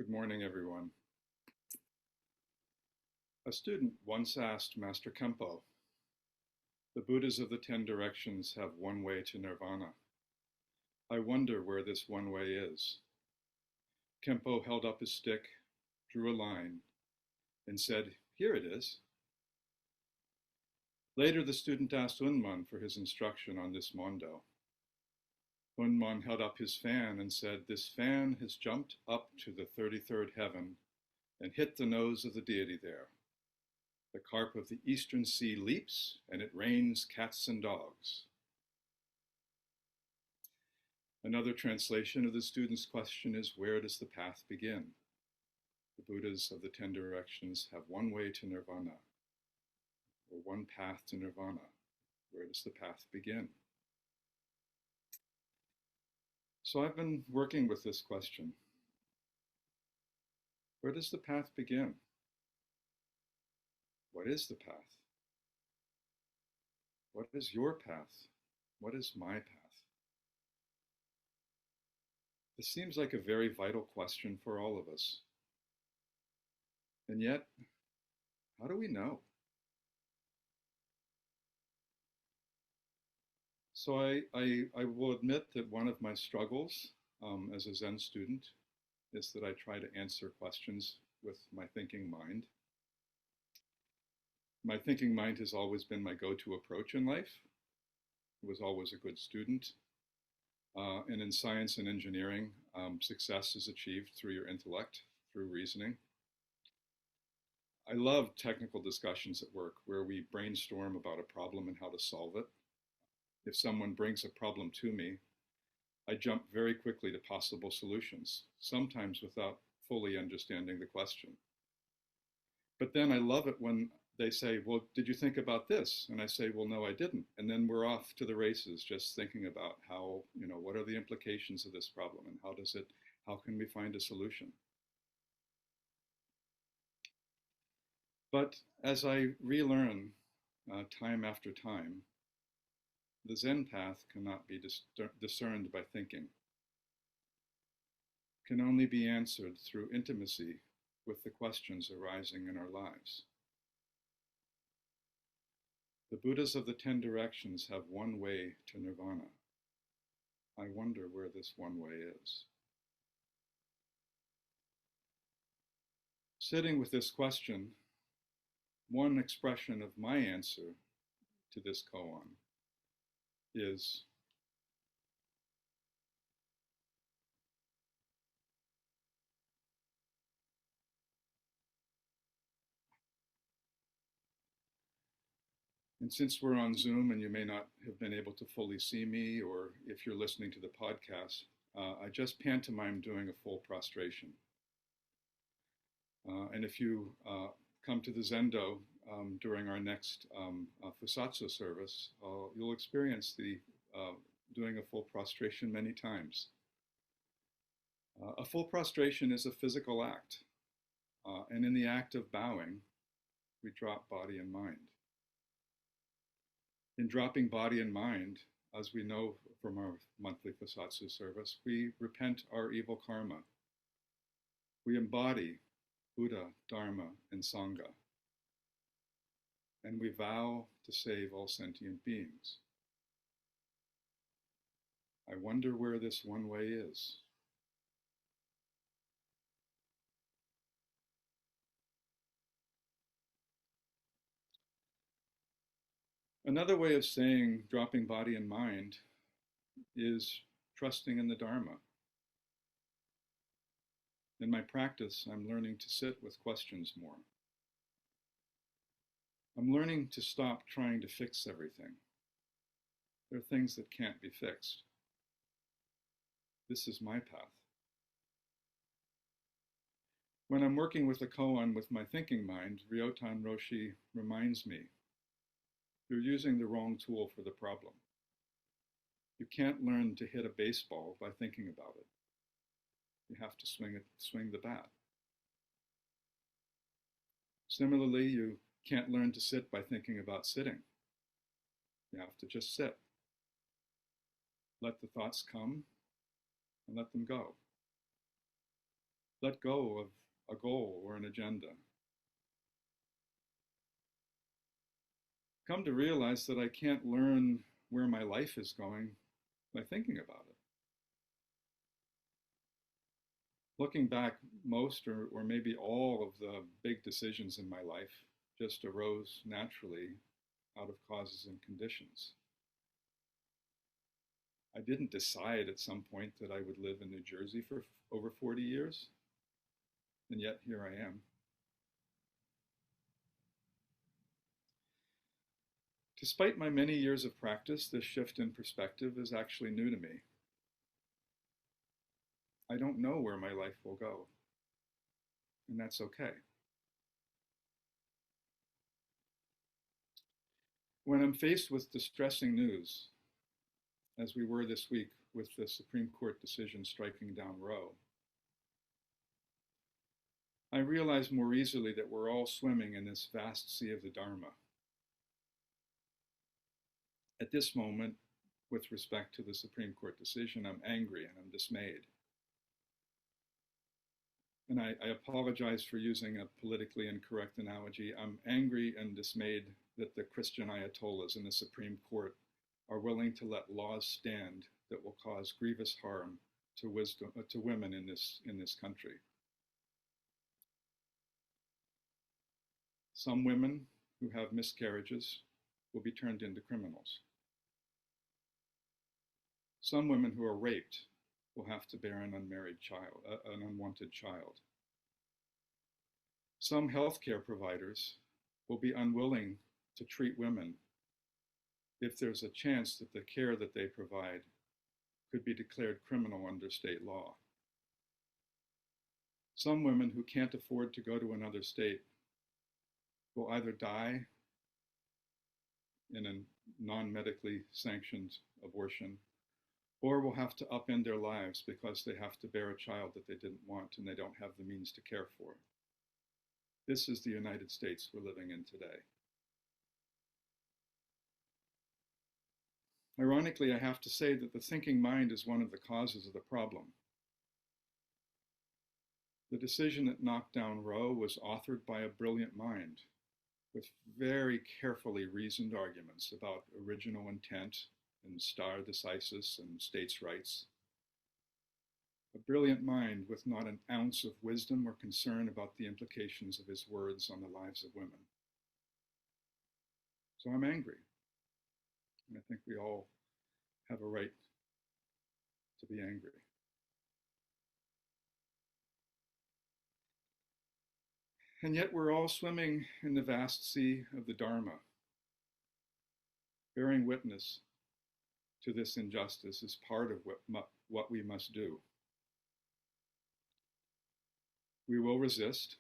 Good morning, everyone. A student once asked Master Kempo, "The Buddhas of the 10 directions have one way to nirvana. I wonder where this one way is." Kempo held up his stick, drew a line, and said, "Here it is." Later, the student asked Unman for his instruction on this mondo. Unman held up his fan and said, "This fan has jumped up to the 33rd heaven and hit the nose of the deity there. The carp of the eastern sea leaps, and it rains cats and dogs." Another translation of the student's question is, where does the path begin? The Buddhas of the 10 directions have one way to nirvana, or one path to nirvana. Where does the path begin? So I've been working with this question. Where does the path begin? What is the path? What is your path? What is my path? This seems like a very vital question for all of us. And yet, how do we know? So I will admit that one of my struggles as a Zen student is that I try to answer questions with my thinking mind. My thinking mind has always been my go-to approach in life. I was always a good student. And in science and engineering, success is achieved through your intellect, through reasoning. I love technical discussions at work where we brainstorm about a problem and how to solve it. If someone brings a problem to me, I jump very quickly to possible solutions, sometimes without fully understanding the question. But then I love it when they say, "Well, did you think about this?" And I say, "Well, no, I didn't." And then we're off to the races just thinking about how, what are the implications of this problem and how can we find a solution? But as I relearn time after time, the Zen path cannot be discerned by thinking, can only be answered through intimacy with the questions arising in our lives. The Buddhas of the 10 directions have one way to nirvana. I wonder where this one way is. Sitting with this question, one expression of my answer to this koan is, and since we're on Zoom and you may not have been able to fully see me, or if you're listening to the podcast, I just pantomimed doing a full prostration. And if you come to the Zendo during our next Fusatsu service, you'll experience the doing a full prostration many times. A full prostration is a physical act. And in the act of bowing, we drop body and mind. In dropping body and mind, as we know from our monthly Fusatsu service, we repent our evil karma. We embody Buddha, Dharma, and Sangha. And we vow to save all sentient beings. I wonder where this one way is. Another way of saying dropping body and mind is trusting in the Dharma. In my practice, I'm learning to sit with questions more. I'm learning to stop trying to fix everything. There are things that can't be fixed. This is my path. When I'm working with a koan with my thinking mind, Ryotan Roshi reminds me, you're using the wrong tool for the problem. You can't learn to hit a baseball by thinking about it. You have to swing the bat. Similarly, you can't learn to sit by thinking about sitting. You have to just sit. Let the thoughts come and let them go. let go of a goal or an agenda. Come to realize that I can't learn where my life is going by thinking about it. Looking back, most or maybe all of the big decisions in my life just arose naturally out of causes and conditions. I didn't decide at some point that I would live in New Jersey for over 40 years, and yet here I am. Despite my many years of practice, this shift in perspective is actually new to me. I don't know where my life will go, and that's okay. When I'm faced with distressing news, as we were this week with the Supreme Court decision striking down Roe, I realize more easily that we're all swimming in this vast sea of the Dharma. At this moment, with respect to the Supreme Court decision, I'm angry and I'm dismayed. And I apologize for using a politically incorrect analogy. I'm angry and dismayed that the Christian Ayatollahs in the Supreme Court are willing to let laws stand that will cause grievous harm to women in this country. Some women who have miscarriages will be turned into criminals. Some women who are raped will have to bear an unmarried child, an unwanted child. Some healthcare providers will be unwilling to treat women if there's a chance that the care that they provide could be declared criminal under state law. Some women who can't afford to go to another state will either die in a non-medically sanctioned abortion, or will have to upend their lives because they have to bear a child that they didn't want and they don't have the means to care for. This is the United States we're living in today. Ironically, I have to say that the thinking mind is one of the causes of the problem. The decision that knocked down Roe was authored by a brilliant mind with very carefully reasoned arguments about original intent and stare decisis and states' rights. A brilliant mind with not an ounce of wisdom or concern about the implications of his words on the lives of women. So I'm angry. And I think we all have a right to be angry. And yet we're all swimming in the vast sea of the Dharma. Bearing witness to this injustice is part of what we must do. We will resist,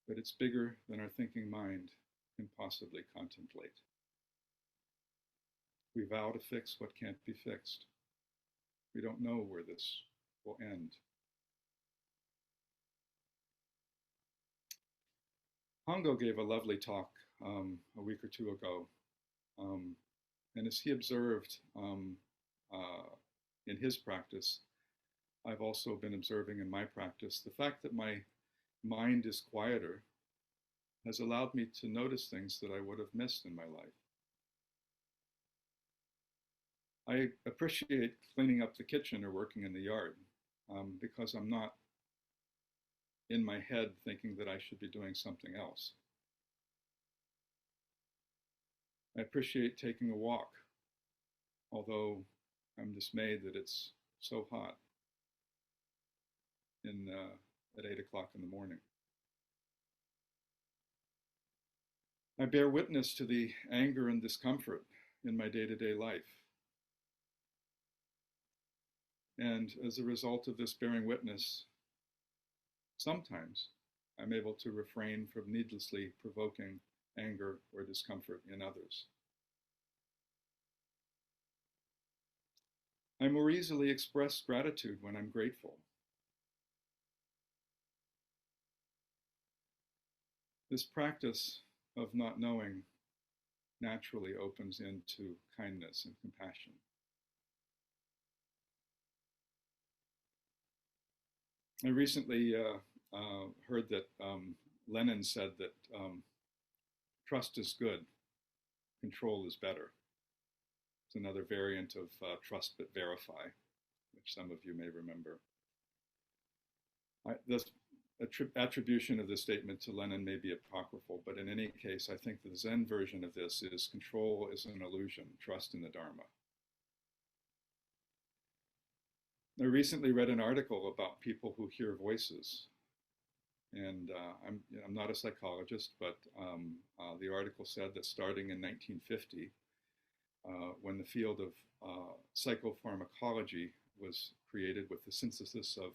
but it's bigger than our thinking mind can possibly contemplate. We vow to fix what can't be fixed. We don't know where this will end. Hongo gave a lovely talk a week or two ago. And as he observed in his practice, I've also been observing in my practice, the fact that my mind is quieter has allowed me to notice things that I would have missed in my life. I appreciate cleaning up the kitchen or working in the yard because I'm not in my head thinking that I should be doing something else. I appreciate taking a walk, although I'm dismayed that it's so hot at 8 o'clock in the morning. I bear witness to the anger and discomfort in my day-to-day life. And as a result of this bearing witness, sometimes I'm able to refrain from needlessly provoking anger or discomfort in others. I more easily express gratitude when I'm grateful. This practice of not knowing naturally opens into kindness and compassion. I recently heard that Lenin said that trust is good, control is better. It's another variant of trust but verify, which some of you may remember. The attribution of this statement to Lenin may be apocryphal, but in any case, I think the Zen version of this is control is an illusion, trust in the Dharma. I recently read an article about people who hear voices. And I'm not a psychologist, but the article said that starting in 1950, when the field of psychopharmacology was created with the synthesis of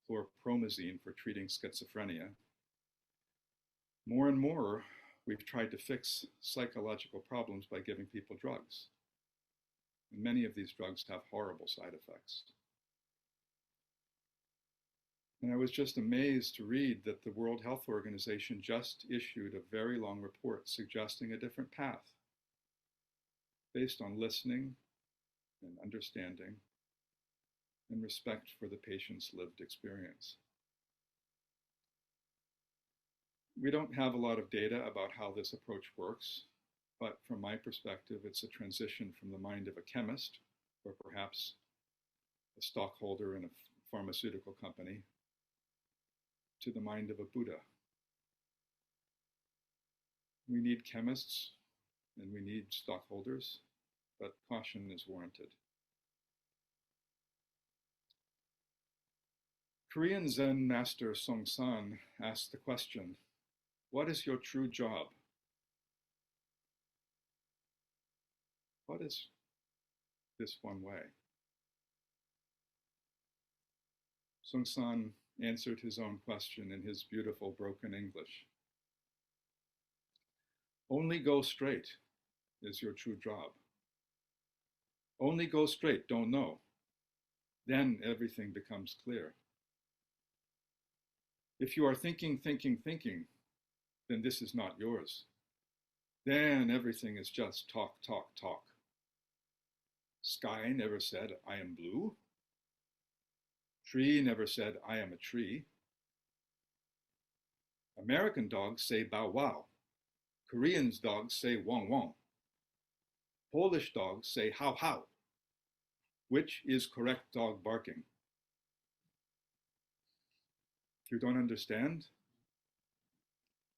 chlorpromazine for treating schizophrenia, more and more we've tried to fix psychological problems by giving people drugs. And many of these drugs have horrible side effects. And I was just amazed to read that the World Health Organization just issued a very long report suggesting a different path based on listening and understanding and respect for the patient's lived experience. We don't have a lot of data about how this approach works, but from my perspective, it's a transition from the mind of a chemist or perhaps a stockholder in a pharmaceutical company to the mind of a Buddha. We need chemists and we need stockholders, but caution is warranted. Korean Zen master Song San asked the question, what is your true job? What is this one way? Song San answered his own question in his beautiful broken English. Only go straight is your true job. Only go straight, don't know. Then everything becomes clear. If you are thinking, then this is not yours. Then everything is just talk. Sky never said, I am blue. Tree never said, I am a tree. American dogs say bow wow. Korean dogs say wong wong. Polish dogs say how how. Which is correct dog barking? You don't understand?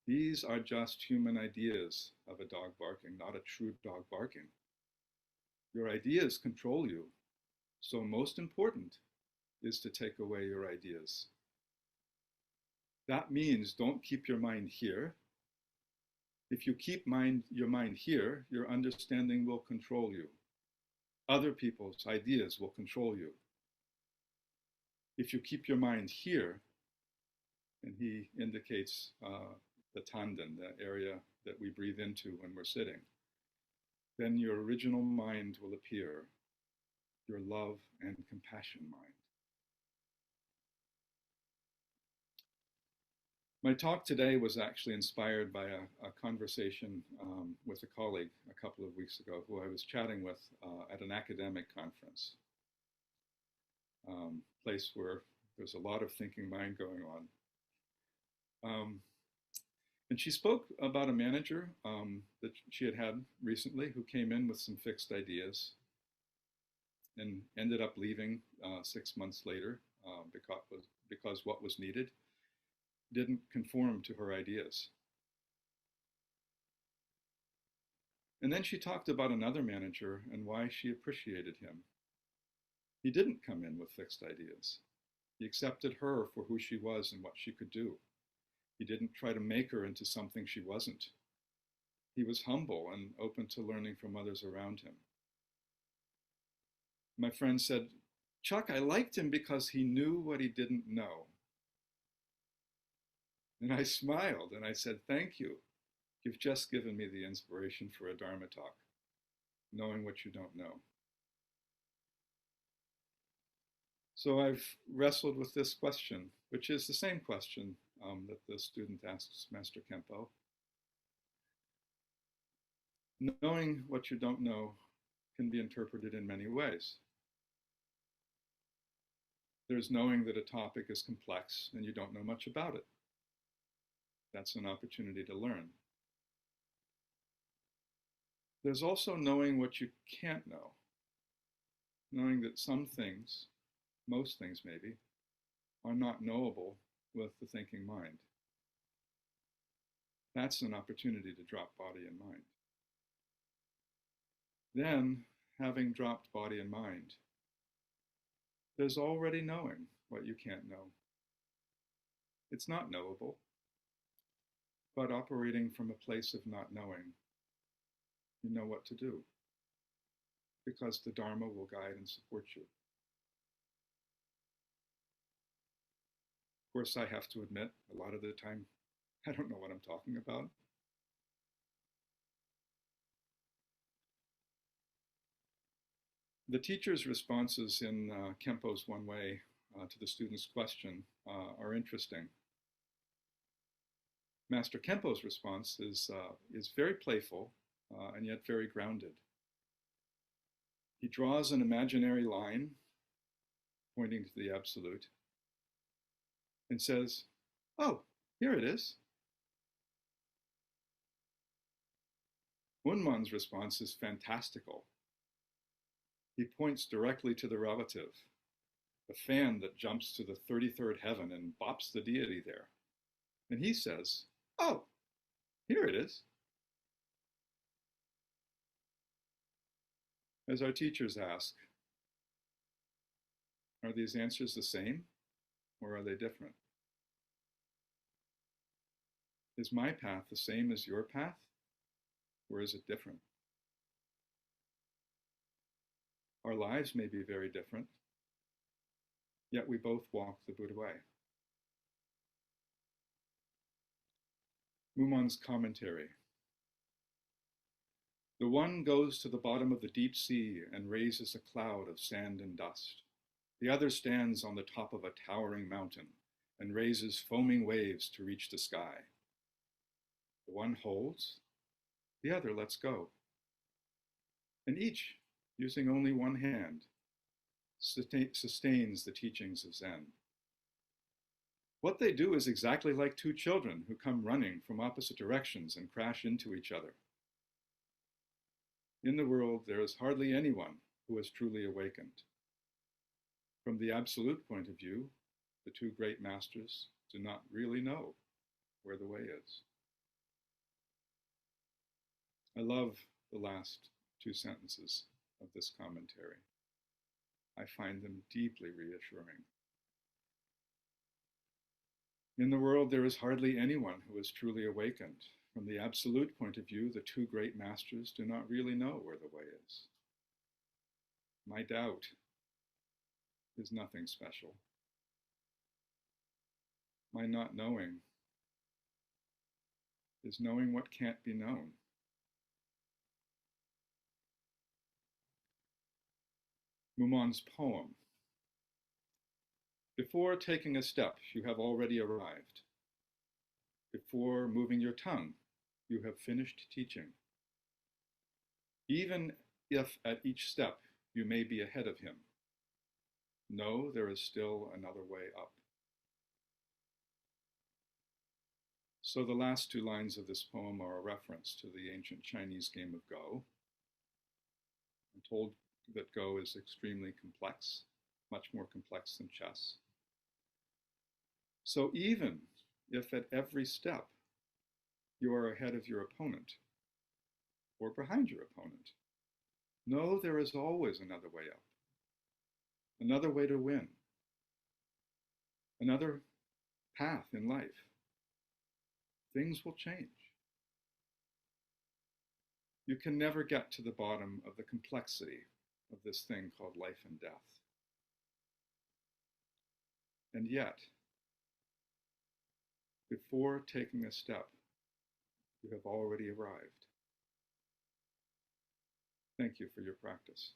These are just human ideas of a dog barking, not a true dog barking. Your ideas control you. So most important is to take away your ideas. That means don't keep your mind here. If you keep your mind here, your understanding will control you. Other people's ideas will control you. If you keep your mind here, and he indicates the tanden, the area that we breathe into when we're sitting, then your original mind will appear, your love and compassion mind. My talk today was actually inspired by a conversation with a colleague a couple of weeks ago who I was chatting with at an academic conference, place where there's a lot of thinking mind going on. And she spoke about a manager that she had recently who came in with some fixed ideas and ended up leaving 6 months later because what was needed didn't conform to her ideas. And then she talked about another manager and why she appreciated him. He didn't come in with fixed ideas. He accepted her for who she was and what she could do. He didn't try to make her into something she wasn't. He was humble and open to learning from others around him. My friend said, Chuck, I liked him because he knew what he didn't know. And I smiled and I said, thank you. You've just given me the inspiration for a Dharma talk, knowing what you don't know. So I've wrestled with this question, which is the same question that the student asks Master Kempo. Knowing what you don't know can be interpreted in many ways. There's knowing that a topic is complex and you don't know much about it. That's an opportunity to learn. There's also knowing what you can't know, knowing that some things, most things maybe, are not knowable with the thinking mind. That's an opportunity to drop body and mind. Then, having dropped body and mind, there's already knowing what you can't know. It's not knowable, but operating from a place of not knowing, you know what to do, because the Dharma will guide and support you. Of course, I have to admit, a lot of the time, I don't know what I'm talking about. The teacher's responses in Kempo's One Way to the student's question are interesting. Master Kempo's response is very playful and yet very grounded. He draws an imaginary line pointing to the Absolute and says, "Oh, here it is." Unmon's response is fantastical. He points directly to the relative, the fan that jumps to the 33rd heaven and bops the deity there. And he says, "Oh, here it is." As our teachers ask, are these answers the same or are they different? Is my path the same as your path or is it different? Our lives may be very different, yet we both walk the Buddha way. Mumon's commentary. The one goes to the bottom of the deep sea and raises a cloud of sand and dust. The other stands on the top of a towering mountain and raises foaming waves to reach the sky. The one holds, the other lets go. And each, using only one hand, sustains the teachings of Zen. What they do is exactly like two children who come running from opposite directions and crash into each other. In the world, there is hardly anyone who has truly awakened. From the absolute point of view, the two great masters do not really know where the way is. I love the last two sentences of this commentary. I find them deeply reassuring. In the world, there is hardly anyone who is truly awakened. From the absolute point of view, the two great masters do not really know where the way is. My doubt is nothing special. My not knowing is knowing what can't be known. Mumon's poem. Before taking a step, you have already arrived. Before moving your tongue, you have finished teaching. Even if at each step you may be ahead of him, know there is still another way up. So the last two lines of this poem are a reference to the ancient Chinese game of Go. I'm told that Go is extremely complex, much more complex than chess. So even if at every step you are ahead of your opponent or behind your opponent, know there is always another way up, another way to win, another path in life. Things will change. You can never get to the bottom of the complexity of this thing called life and death. And yet, before taking a step, you have already arrived. Thank you for your practice.